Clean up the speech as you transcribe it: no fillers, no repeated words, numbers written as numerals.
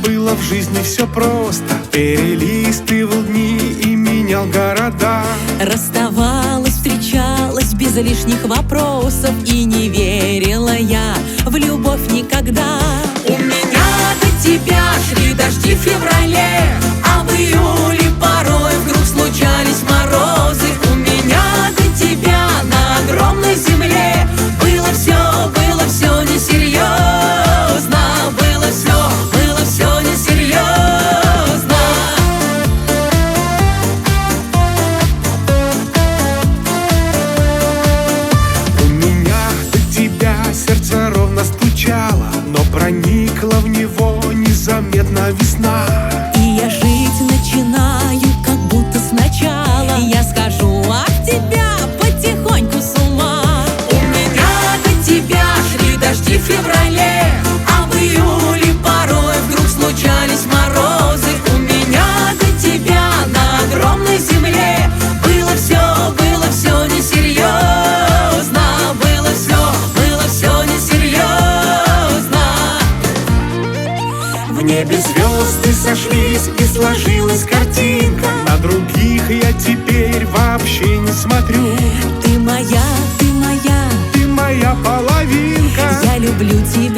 было в жизни все просто. Перелистывал дни и менял города. Расставалась, встречалась без лишних вопросов. И не верила я в любовь никогда. У меня до тебя шли дожди в феврале, а в июле порой вдруг случались морозы. У меня до тебя на огромной земле было все несерьезно. Было все несерьезно. У меня до тебя сердце ровно стучало, но проникла в него незаметно весна. И я жить начинаю, как будто сначала. И я схожу от тебя потихоньку с ума. У меня до тебя шли дожди в феврале, а в июле порой вдруг случались морозы. У меня до тебя на огромной земле было все несерьезно. Было все несерьезно. В небе звезды сошлись и сложилась картинка. На других я теперь вообще не смотрю. Ты моя Ты моя половинка. я люблю тебя.